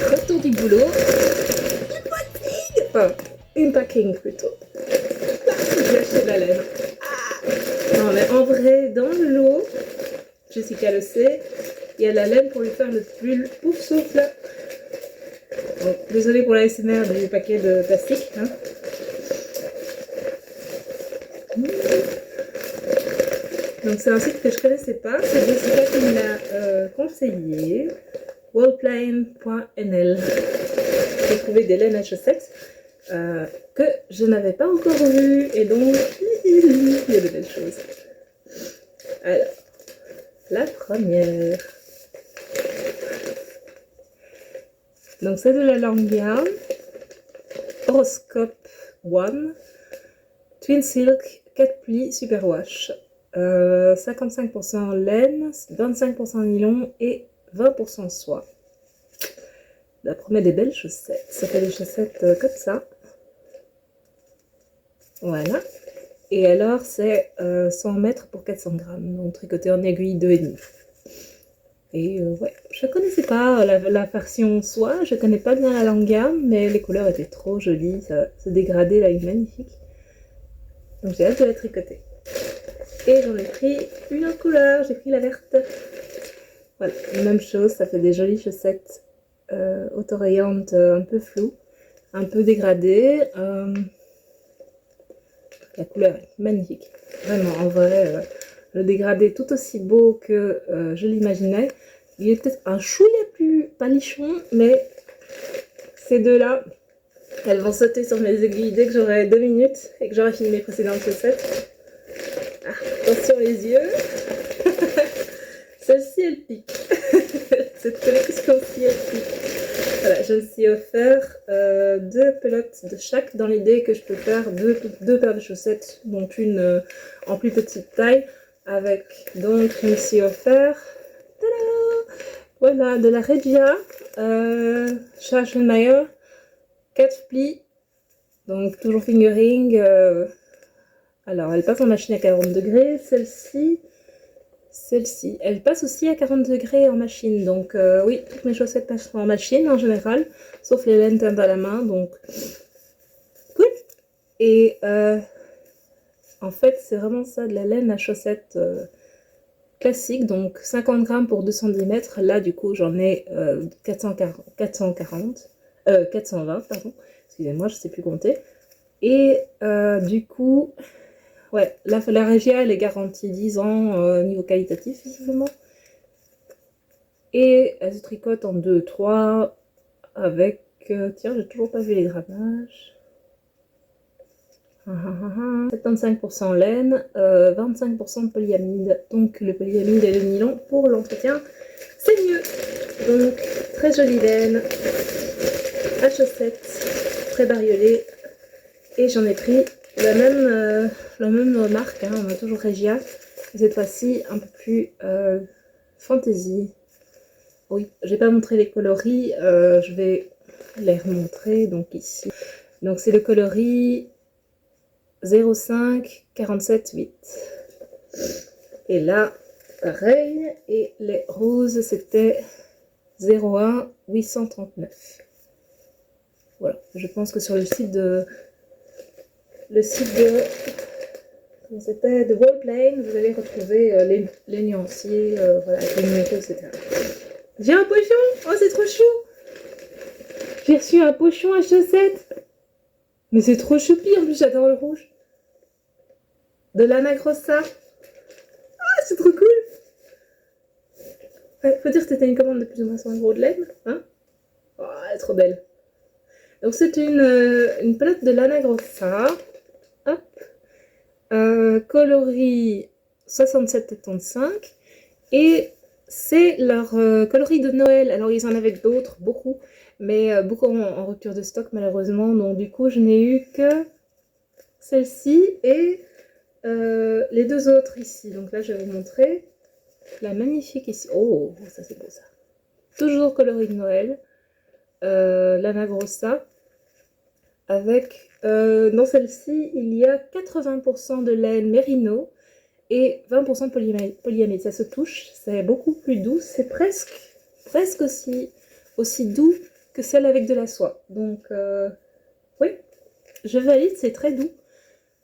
retour du boulot. Enfin, une packing plutôt. J'ai acheté de la laine. Non mais en vrai, dans le lot, Jessica le sait, il y a de la laine pour lui faire le pull pouf souffle. Bon, désolée pour la SMR du paquet de plastique. Hein. Donc c'est un site que je connaissais pas, c'est Jessica qui me l'a conseillé. Wallplane.nl. J'ai trouvé des laines à chaussettes que je n'avais pas encore vues et donc il y a de belles choses. Alors, la première. Donc c'est de la Langyam Horoscope One Twin Silk 4 plis Superwash. 55% laine, 25% nylon et 20% soie. Ça promet des belles chaussettes. Ça fait des chaussettes comme ça. Voilà. Et alors c'est 100 mètres pour 400 grammes. Donc tricoté en aiguille 2,5. Et ouais, je connaissais pas la version soie, je connais pas bien la Langyam, mais les couleurs étaient trop jolies, ce dégradé là est magnifique. Donc j'ai hâte de la tricoter. Et j'en ai pris une autre couleur, j'ai pris la verte. Voilà, même chose, ça fait des jolies chaussettes autorayantes un peu floues, un peu dégradées. La couleur est magnifique, vraiment, en vrai, le dégradé est tout aussi beau que je l'imaginais. Il est peut-être un chouïa plus palichon, mais ces deux-là, elles vont sauter sur mes aiguilles dès que j'aurai 2 minutes et que j'aurai fini mes précédentes chaussettes. Ah, attention les yeux. Celle-ci, elle pique. Cette collection-ci, elle pique. Voilà, je me suis offert 2 pelotes de chaque dans l'idée que je peux faire deux paires de chaussettes, dont une en plus petite taille. Avec, donc, je me suis offert, voilà, de la Regia Schachenmeier, 4 plis, donc toujours fingering. Alors, elle passe en machine à 40 degrés, celle-ci, elle passe aussi à 40 degrés en machine, donc oui, toutes mes chaussettes passent en machine en général, sauf les laines teintes à la main, donc cool. Et en fait, c'est vraiment ça, de la laine à chaussettes classique, donc 50 grammes pour 210 mètres. Là, du coup, j'en ai 420, pardon. Excusez-moi, je sais plus compter. Et du coup, ouais, la Regia, elle est garantie 10 ans niveau qualitatif, visiblement. Et elle se tricote en 2-3 avec... tiens, j'ai toujours pas vu les grammages. 75% laine, 25% de polyamide. Donc le polyamide et le nylon pour l'entretien, c'est mieux. Donc très jolie laine à chaussettes, très bariolée. Et j'en ai pris la même marque, hein, on a toujours Regia. Cette fois-ci un peu plus fantasy. Oui, je vais pas montrer les coloris, je vais les remontrer. Donc ici, donc c'est le coloris 05 47 8. Et là, pareil. Et les roses, c'était 01 839. Voilà. Je pense que sur le site de comment c'était, de Wallplane, vous allez retrouver les nuanciers, voilà, les numéros, etc. J'ai un pochon. Oh, c'est trop chou. J'ai reçu un pochon à chaussettes. Mais c'est trop choupi, en plus j'adore le rouge. De l'Anna Grossa. Ah, c'est trop cool. Ouais, faut dire que c'était une commande de plus ou moins 100 € de laine. Hein, oh, elle est trop belle. Donc c'est une pelote de l'Anna Grossa. Hop. Coloris 67,75. Et c'est leur coloris de Noël. Alors ils en avaient d'autres, beaucoup. Mais beaucoup en rupture de stock malheureusement. Donc du coup je n'ai eu que celle-ci et les deux autres ici. Donc là je vais vous montrer la magnifique ici. Oh, ça c'est beau ça. Toujours coloris de Noël. L'Anna Grossa. Avec, dans celle-ci, il y a 80% de laine mérino et 20% de polyamide. Ça se touche, c'est beaucoup plus doux. C'est presque aussi doux que celle avec de la soie. Donc, oui, je valide, c'est très doux.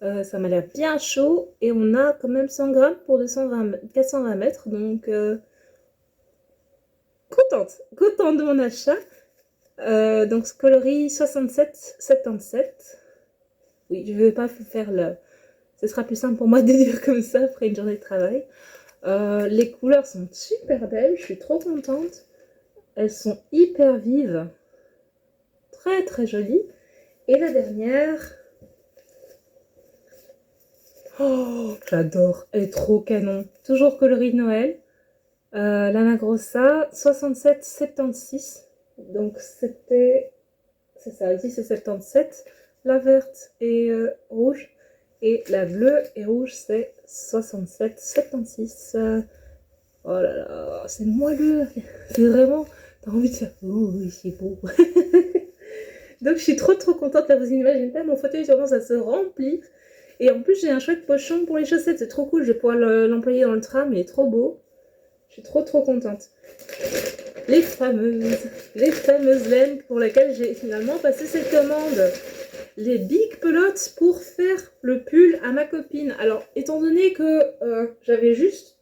Ça m'a l'air bien chaud et on a quand même 100 grammes pour 420 mètres. Donc, contente de mon achat. Donc, ce coloris 67-77. Oui, je ne vais pas faire le... Ce sera plus simple pour moi de dire comme ça après une journée de travail. Les couleurs sont super belles, je suis trop contente. Elles sont hyper vives. Très très jolies. Et la dernière... Oh, j'adore. Elle est trop canon. Toujours coloris Noël. Lana Grossa, 67-76. Donc c'était... C'est ça, ici c'est 77. La verte et rouge. Et la bleue et rouge c'est 67-76. Oh là là, c'est moelleux. C'est vraiment... T'as envie de faire... Oh oui, c'est beau. Donc je suis trop contente. Là, vous imaginez pas, mon fauteuil commence à se remplir. Et en plus, j'ai un chouette pochon pour les chaussettes. C'est trop cool. Je vais pouvoir l'employer dans le tram. Il est trop beau. Je suis trop contente. Les fameuses laines pour lesquelles j'ai finalement passé cette commande. Les big pelotes pour faire le pull à ma copine. Alors, étant donné que j'avais juste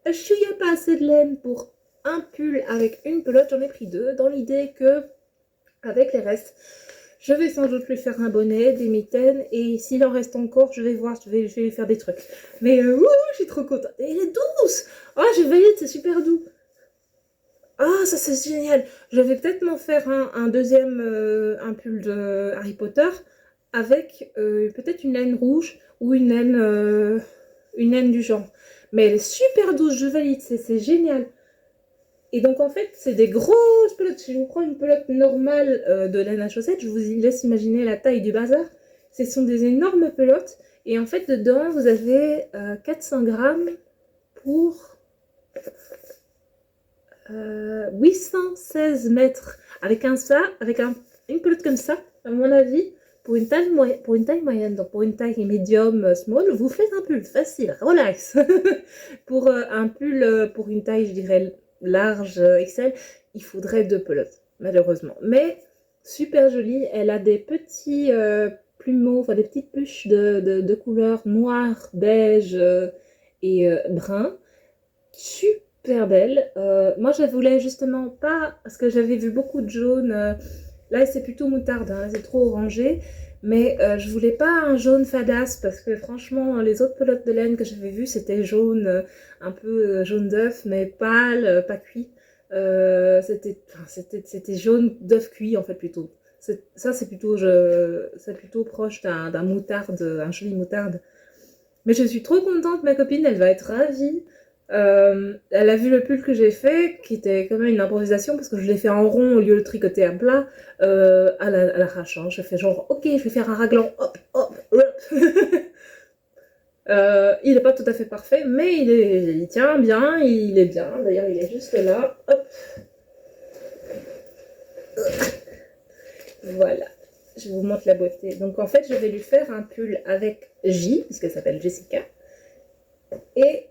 pas assez de laine pour un pull avec une pelote, j'en ai pris 2 dans l'idée que, avec les restes, je vais sans doute lui faire un bonnet, des mitaines, et s'il en reste encore, je vais voir, je vais lui faire des trucs. Mais je suis trop contente. Et elle est douce. Oh, je valide, c'est super doux. Ah, ça c'est génial. Je vais peut-être m'en faire un deuxième, un pull de Harry Potter, avec peut-être une laine rouge, ou une laine du genre. Mais elle est super douce, je valide, c'est génial. Et donc en fait, c'est des grosses pelotes. Si je vous prends une pelote normale de laine à chaussettes, je vous laisse imaginer la taille du bazar. Ce sont des énormes pelotes. Et en fait, dedans, vous avez 400 grammes pour 816 mètres. Avec une pelote comme ça, à mon avis, pour une taille moyenne, donc pour une taille medium small, vous faites un pull facile, relax. Pour un pull, pour une taille, je dirais, large XL, il faudrait 2 pelotes, malheureusement. Mais super jolie, elle a des petits plumeaux, enfin des petites puces de couleur noire, beige et brun. Super belle. Moi, je voulais justement pas, parce que j'avais vu beaucoup de jaune. Là, c'est plutôt moutarde, hein, c'est trop orangé. Mais je voulais pas un jaune fadasse, parce que franchement, les autres pelotes de laine que j'avais vues, c'était jaune, un peu jaune d'œuf, mais pâle, pas cuit. C'était jaune d'œuf cuit, en fait, plutôt. Ça, c'est plutôt proche d'un moutarde, un joli moutarde. Mais je suis trop contente, ma copine, elle va être ravie. Elle a vu le pull que j'ai fait, qui était quand même une improvisation, parce que je l'ai fait en rond au lieu de tricoter à plat, à l'arrache. Hein. Je fais genre, ok, je vais faire un raglan, hop, hop, hop. Il n'est pas tout à fait parfait, mais il tient bien, il est bien. D'ailleurs, il est juste là, hop. Voilà, je vous montre la beauté. Donc en fait, je vais lui faire un pull avec J, puisqu'elle s'appelle Jessica. Et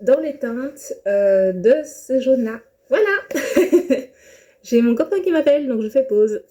dans les teintes de ce jaune-là. Voilà. J'ai mon copain qui m'appelle, donc je fais pause.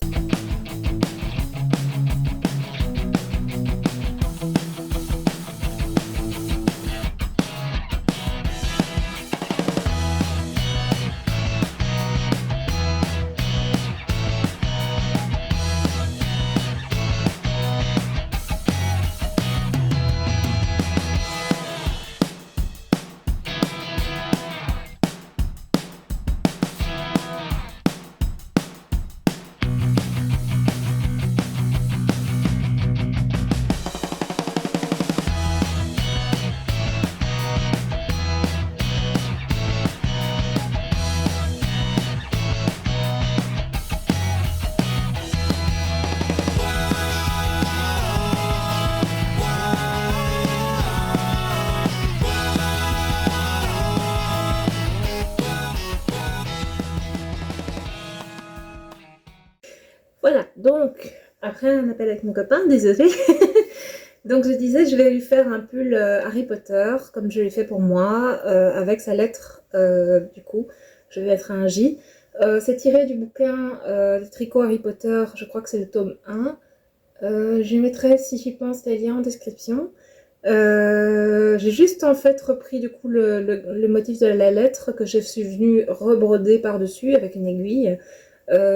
Voilà, donc, après un appel avec mon copain, désolé. Donc je disais, je vais lui faire un pull Harry Potter, comme je l'ai fait pour moi, avec sa lettre, du coup, je vais mettre un J. C'est tiré du bouquin de tricot Harry Potter, je crois que c'est le tome 1. Je mettrai, si j'y pense, les liens en description. J'ai juste en fait repris du coup le motif de la lettre que je suis venue rebroder par-dessus avec une aiguille.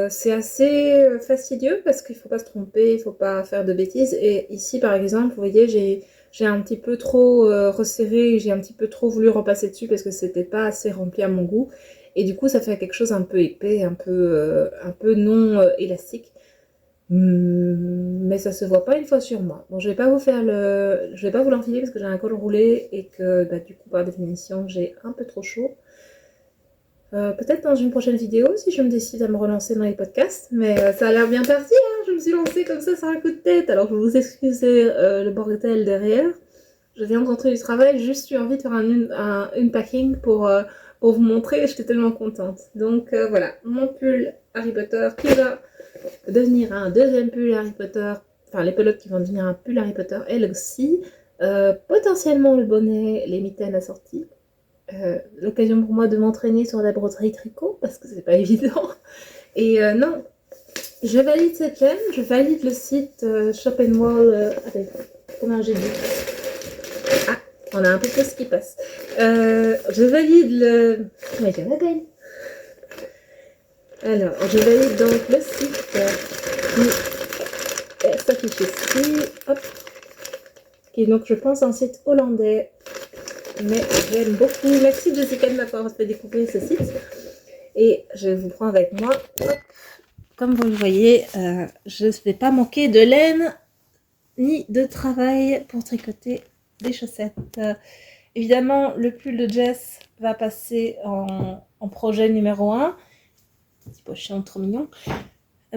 C'est assez fastidieux parce qu'il faut pas se tromper, il faut pas faire de bêtises. Et ici par exemple, vous voyez, j'ai un petit peu trop resserré, j'ai un petit peu trop voulu repasser dessus parce que c'était pas assez rempli à mon goût. Et du coup, ça fait quelque chose un peu épais, un peu non élastique. Mais ça se voit pas une fois sur moi. Bon, je vais pas vous faire je vais pas vous l'enfiler parce que j'ai un col roulé et que bah, du coup, par définition, j'ai un peu trop chaud. Peut-être dans une prochaine vidéo si je me décide à me relancer dans les podcasts, mais ça a l'air bien parti, hein. Je me suis lancée comme ça sur un coup de tête, alors je vous excusez le bordel derrière. Je viens de rentrer du travail, juste eu envie de faire un unpacking pour vous montrer, j'étais tellement contente. Donc voilà, mon pull Harry Potter qui va devenir un deuxième pull Harry Potter, enfin les pelotes qui vont devenir un pull Harry Potter elles aussi, potentiellement le bonnet, les mitaines assorties. L'occasion pour moi de m'entraîner sur la broderie tricot parce que c'est pas évident. Et non, je valide cette laine, je valide le site Shop n Wall avec combien j'ai dit. Ah, on a un peu plus qui passe. Je valide le. Mais je la gagne. Alors, je valide donc le site qui s'affiche ici. Hop. Qui est donc, je pense, un site hollandais. Mais j'aime beaucoup. Merci Jessica de m'avoir fait découvrir ce site. Et je vous prends avec moi. Hop. Comme vous le voyez, je ne vais pas manquer de laine ni de travail pour tricoter des chaussettes. Évidemment, le pull de Jess va passer en projet numéro 1. Petit pochon trop mignon.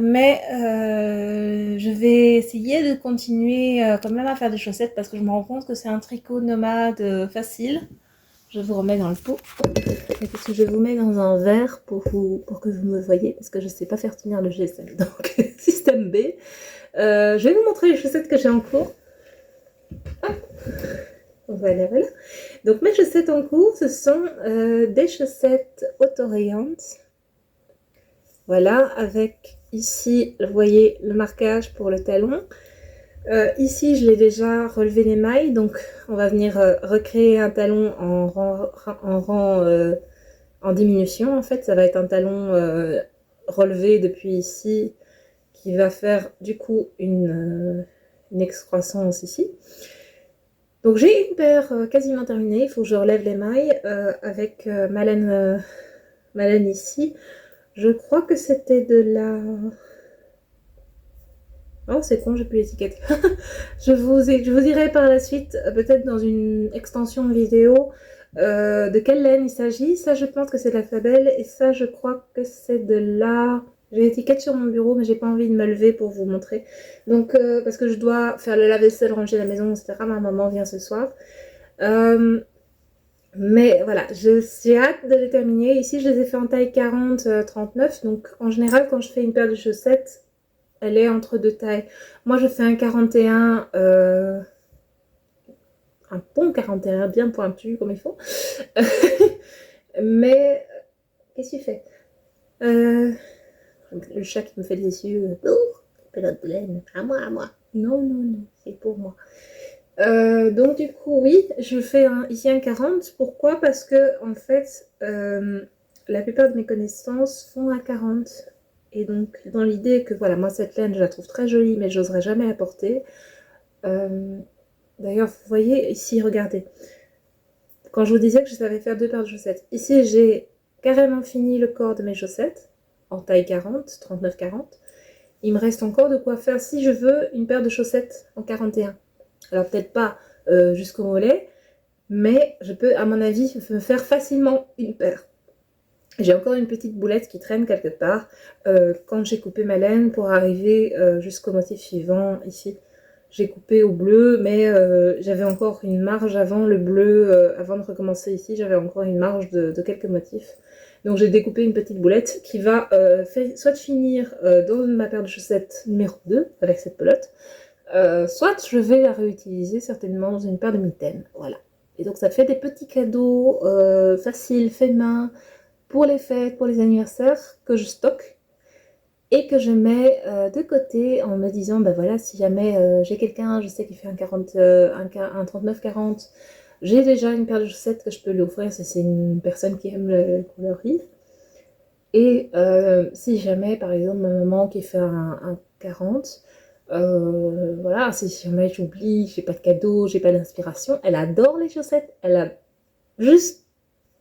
Mais je vais essayer de continuer quand même à faire des chaussettes parce que je me rends compte que c'est un tricot nomade facile. Je vous remets dans le pot. Et parce que je vous mets dans un verre pour que vous me voyez parce que je ne sais pas faire tenir le GSM. Donc, système B. Je vais vous montrer les chaussettes que j'ai en cours. Hop. Voilà, voilà. Donc, mes chaussettes en cours, ce sont des chaussettes autorayantes. Voilà, avec ici, vous voyez le marquage pour le talon. Ici, je l'ai déjà relevé les mailles, donc on va venir recréer un talon en diminution. En fait, ça va être un talon relevé depuis ici qui va faire du coup une excroissance ici. Donc j'ai une paire quasiment terminée, il faut que je relève les mailles avec Malène ici. Je crois que c'était de la... Oh, c'est con, j'ai plus l'étiquette. je vous dirai par la suite, peut-être dans une extension vidéo, de quelle laine il s'agit. Ça, je pense que c'est de la Fabel. Et ça, je crois que c'est de la... J'ai l'étiquette sur mon bureau, mais j'ai pas envie de me lever pour vous montrer. Donc, parce que je dois faire le lave-vaisselle, ranger la maison, etc. Ma maman vient ce soir. Mais voilà, j'ai hâte de les terminer. Ici, je les ai fait en taille 40-39. Donc, en général, quand je fais une paire de chaussettes, elle est entre deux tailles. Moi, je fais un 41, un bon 41, bien pointu comme il faut. Mais, qu'est-ce que tu fais le chat qui me fait des yeux. Pelote de laine. À moi, à moi. Non, non, non, c'est pour moi. Donc du coup oui, je fais ici un 40. Pourquoi? Parce que en fait la plupart de mes connaissances font un 40. Et donc dans l'idée que voilà, moi cette laine je la trouve très jolie mais j'oserais jamais la porter. D'ailleurs vous voyez ici, regardez. Quand je vous disais que je savais faire deux paires de chaussettes. Ici j'ai carrément fini le corps de mes chaussettes en taille 40, 39-40. Il me reste encore de quoi faire si je veux une paire de chaussettes en 41. Alors peut-être pas jusqu'au mollet, mais je peux, à mon avis, me faire facilement une paire. J'ai encore une petite boulette qui traîne quelque part quand j'ai coupé ma laine pour arriver jusqu'au motif suivant ici. J'ai coupé au bleu, mais j'avais encore une marge avant le bleu, avant de recommencer ici, j'avais encore une marge de quelques motifs. Donc j'ai découpé une petite boulette qui va soit finir dans ma paire de chaussettes numéro 2 avec cette pelote, soit je vais la réutiliser certainement dans une paire de mitaines, voilà. Et donc ça fait des petits cadeaux faciles, faits main, pour les fêtes, pour les anniversaires, que je stocke et que je mets de côté en me disant, ben voilà, si jamais j'ai quelqu'un, je sais qu'il fait un 39-40, j'ai déjà une paire de chaussettes que je peux lui offrir si c'est une personne qui aime le coloris. Et si jamais, par exemple, ma maman qui fait un 40, voilà, si jamais j'oublie, j'ai pas de cadeau, j'ai pas d'inspiration, elle adore les chaussettes, elle a juste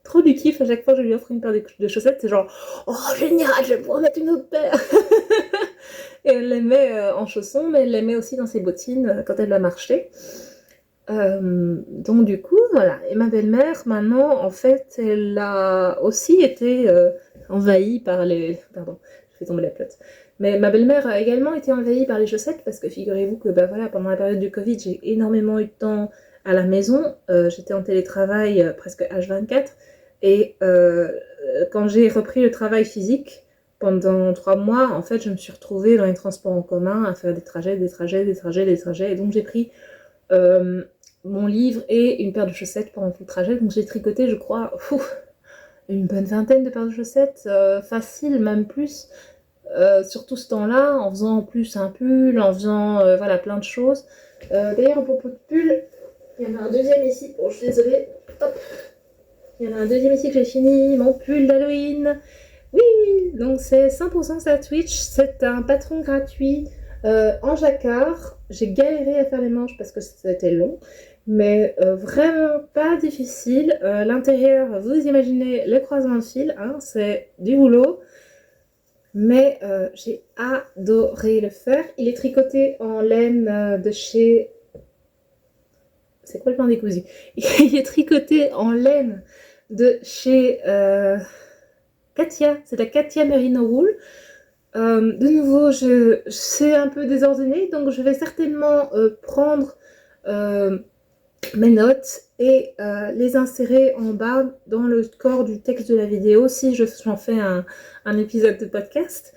trop du kiff à chaque fois que je lui offre une paire de chaussettes, c'est genre, oh génial, je vais pouvoir mettre une autre paire. Et elle les met en chaussons, mais elle les met aussi dans ses bottines quand elle va marcher. Donc du coup, voilà. Et ma belle-mère, maintenant, en fait, elle a aussi été envahie par les... Pardon, je fais tomber la pelote. Mais ma belle-mère a également été envahie par les chaussettes, parce que figurez-vous que bah, voilà, pendant la période du Covid, j'ai énormément eu de temps à la maison. J'étais en télétravail presque H24. Et quand j'ai repris le travail physique, pendant 3 mois, en fait, je me suis retrouvée dans les transports en commun à faire des trajets. Et donc j'ai pris mon livre et une paire de chaussettes pendant tout le trajet. Donc j'ai tricoté, je crois, une bonne vingtaine de paires de chaussettes, facile, même plus. Sur tout ce temps-là, en faisant en plus un pull, en faisant voilà, plein de choses. D'ailleurs, à propos de pull, il y en a un deuxième ici. Oh, je suis désolée. Hop. Il y en a un deuxième ici que j'ai fini, mon pull d'Halloween. Oui, donc c'est 100% ça Twitch. C'est un patron gratuit en jacquard. J'ai galéré à faire les manches parce que c'était long, mais vraiment pas difficile. L'intérieur, vous imaginez les croisements de fil, hein, c'est du boulot. Mais j'ai adoré le faire. Il est tricoté en laine de chez... C'est quoi le pain décousu? Il est tricoté en laine de chez Katia. C'est la Katia Merino Wool. De nouveau, c'est un peu désordonné, donc je vais certainement prendre mes notes et les insérer en bas dans le corps du texte de la vidéo si j'en fais un épisode de podcast.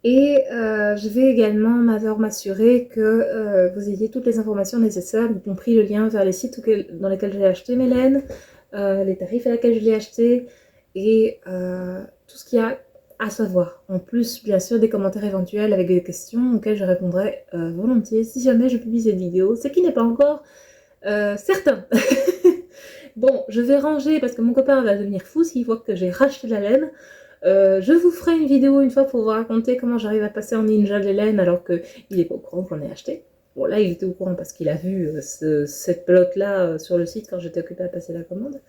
Et je vais également m'assurer que vous ayez toutes les informations nécessaires, y compris le lien vers les sites dans lesquels j'ai acheté mes laines, les tarifs à laquelle je l'ai acheté et tout ce qu'il y a à savoir. En plus, bien sûr, des commentaires éventuels avec des questions auxquelles je répondrai volontiers si jamais je publie cette vidéo, ce qui n'est pas encore certain. Bon, je vais ranger parce que mon copain va devenir fou s'il voit que j'ai racheté la laine. Je vous ferai une vidéo une fois pour vous raconter comment j'arrive à passer en ninja les laines alors qu'il n'est pas au courant qu'on ait acheté. Bon, là, il était au courant parce qu'il a vu cette pelote-là sur le site quand j'étais occupée à passer la commande.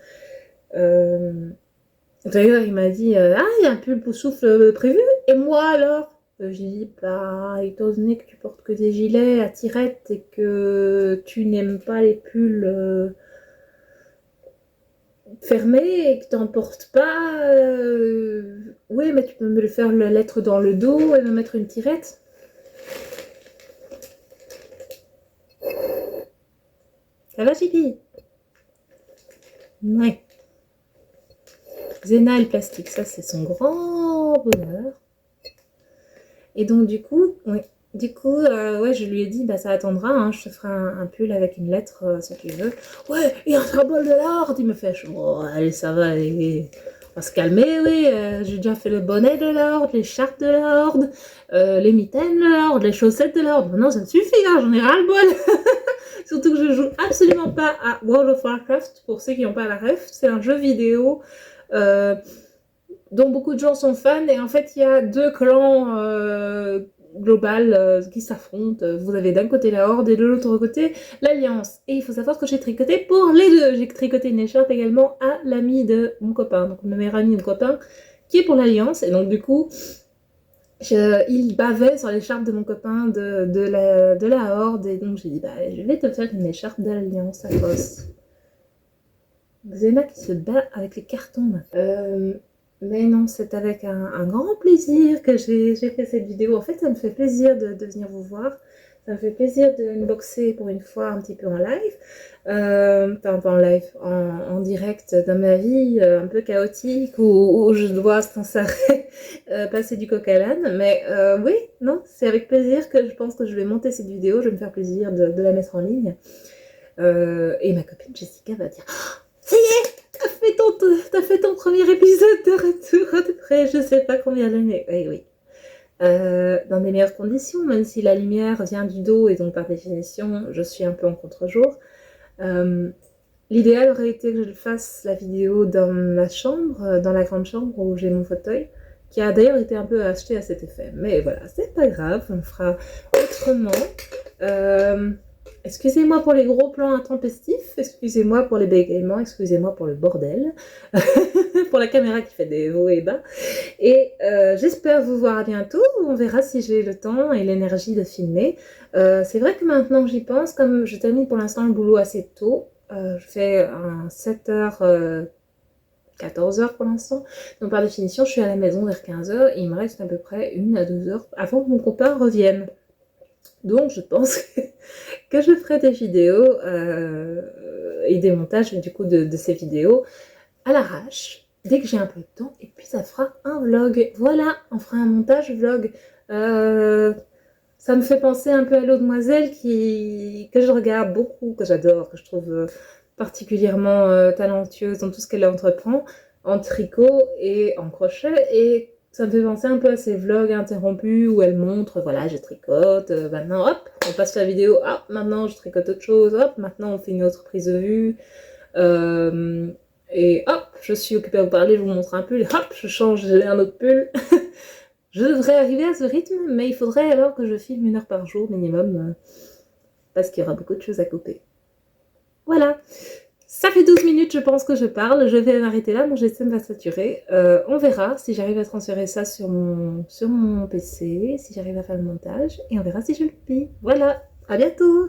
D'ailleurs, il m'a dit ah, il y a un pull pour souffle prévu. Et moi alors j'ai dit bah, étant donné que tu portes que des gilets à tirettes et que tu n'aimes pas les pulls fermés et que t'en portes pas, oui, mais tu peux me le faire la lettre dans le dos et me mettre une tirette. Ça va, Chipi? Ouais. Zéna et le plastique, ça c'est son grand bonheur. Et donc du coup, ouais, ouais, je lui ai dit, bah ça attendra, hein, je te ferai un pull avec une lettre si tu veux. Ouais, et un symbole de l'ordre, il me fait, oh, allez, ça va, on va se calmer, oui, j'ai déjà fait le bonnet de l'ordre, l'écharpe de l'ordre, les mitaines de l'ordre, les chaussettes de l'ordre. Non, ça me suffit, hein, j'en ai ras le bol. Surtout que je joue absolument pas à World of Warcraft, pour ceux qui n'ont pas la ref, c'est un jeu vidéo dont beaucoup de gens sont fans, et en fait il y a deux clans global qui s'affrontent. Vous avez d'un côté la Horde et de l'autre côté l'Alliance. Et il faut savoir que j'ai tricoté pour les deux. J'ai tricoté une écharpe également à l'ami de mon copain, donc le meilleur ami de mon copain, qui est pour l'Alliance. Et donc du coup, il bavait sur l'écharpe de mon copain de la Horde. Et donc j'ai dit, bah je vais te faire une écharpe de l'Alliance à bosse. Xena qui se bat avec les cartons. Mais non, c'est avec un grand plaisir que j'ai fait cette vidéo. En fait, ça me fait plaisir de venir vous voir. Ça me fait plaisir de unboxer pour une fois un petit peu en live. Enfin, pas en live, en direct dans ma vie un peu chaotique où je dois sans arrêt passer du coq à l'âne. Mais oui, non, c'est avec plaisir que je pense que je vais monter cette vidéo. Je vais me faire plaisir de la mettre en ligne. Et ma copine Jessica va dire « Ça y est, t'as fait ton t'as fait ton premier épisode de retour après je sais pas combien d'années. Oui, oui. Dans des meilleures conditions, même si la lumière vient du dos et donc par définition je suis un peu en contre-jour. L'idéal aurait été que je fasse la vidéo dans ma chambre, dans la grande chambre où j'ai mon fauteuil, qui a d'ailleurs été un peu acheté à cet effet. Mais voilà, c'est pas grave, on fera autrement. Excusez-moi pour les gros plans intempestifs, excusez-moi pour les bégaiements, excusez-moi pour le bordel, pour la caméra qui fait des hauts et bas. Et j'espère vous voir à bientôt, on verra si j'ai le temps et l'énergie de filmer. C'est vrai que maintenant que j'y pense, comme je termine pour l'instant le boulot assez tôt, je fais un 7h, 14h pour l'instant, donc par définition je suis à la maison vers 15h et il me reste à peu près 1 à 2 heures avant que mon copain revienne. Donc je pense que je ferai des vidéos et des montages du coup de ces vidéos à l'arrache, dès que j'ai un peu de temps, et puis ça fera un vlog. Voilà, on fera un montage vlog. Ça me fait penser un peu à l'eau demoiselle que je regarde beaucoup, que j'adore, que je trouve particulièrement talentueuse dans tout ce qu'elle entreprend, en tricot et en crochet, et ça me fait penser un peu à ces vlogs interrompus où elle montre, voilà, je tricote, maintenant hop, on passe la vidéo, hop, maintenant je tricote autre chose, hop, maintenant on fait une autre prise de vue, et hop, je suis occupée à vous parler, je vous montre un pull, hop, je change, j'ai un autre pull. Je devrais arriver à ce rythme, mais il faudrait alors que je filme 1 heure par jour minimum, parce qu'il y aura beaucoup de choses à couper. Voilà, ça fait 12 minutes je pense que je parle, je vais m'arrêter là, mon GSM va saturer. On verra si j'arrive à transférer ça sur mon PC, si j'arrive à faire le montage, et on verra si je le pille. Voilà, à bientôt.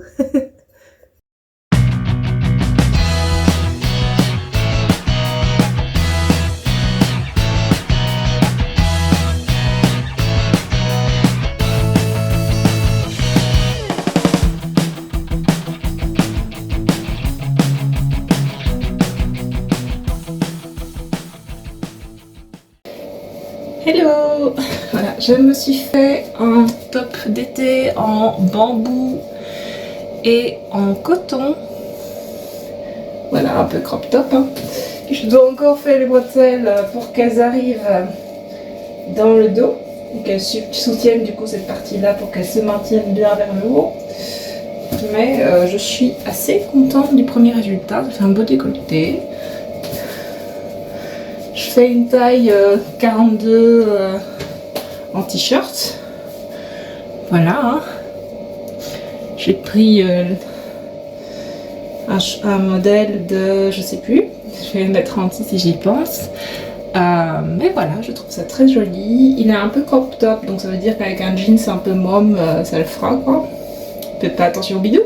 Hello! Voilà, je me suis fait un top d'été en bambou et en coton. Voilà, un peu crop top. Hein. Je dois encore faire les bretelles pour qu'elles arrivent dans le dos, qu'elles soutiennent du coup cette partie-là pour qu'elles se maintiennent bien vers le haut. Mais je suis assez contente du premier résultat, ça fait un beau décolleté. Je fais une taille 42 en t-shirt. Voilà. Hein. J'ai pris un modèle de, je sais plus, je vais le mettre en dessous si j'y pense. Mais voilà, je trouve ça très joli. Il est un peu crop top, donc ça veut dire qu'avec un jeans un peu môme, ça le fera quoi. Faites pas attention au bidou.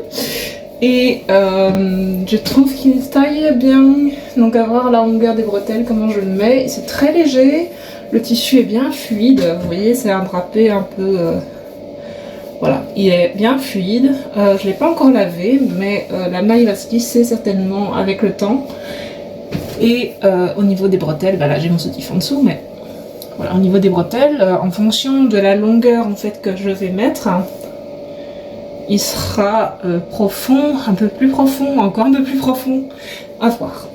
Et je trouve qu'il se taille bien, donc à voir la longueur des bretelles, comment je le mets. C'est très léger, le tissu est bien fluide, vous voyez c'est un drapé un peu... voilà, il est bien fluide, je ne l'ai pas encore lavé, mais la maille va se lisser certainement avec le temps. Et au niveau des bretelles, bah là j'ai mon soutif en dessous, mais voilà, au niveau des bretelles, en fonction de la longueur en fait que je vais mettre, il sera profond, un peu plus profond, encore un peu plus profond, à voir.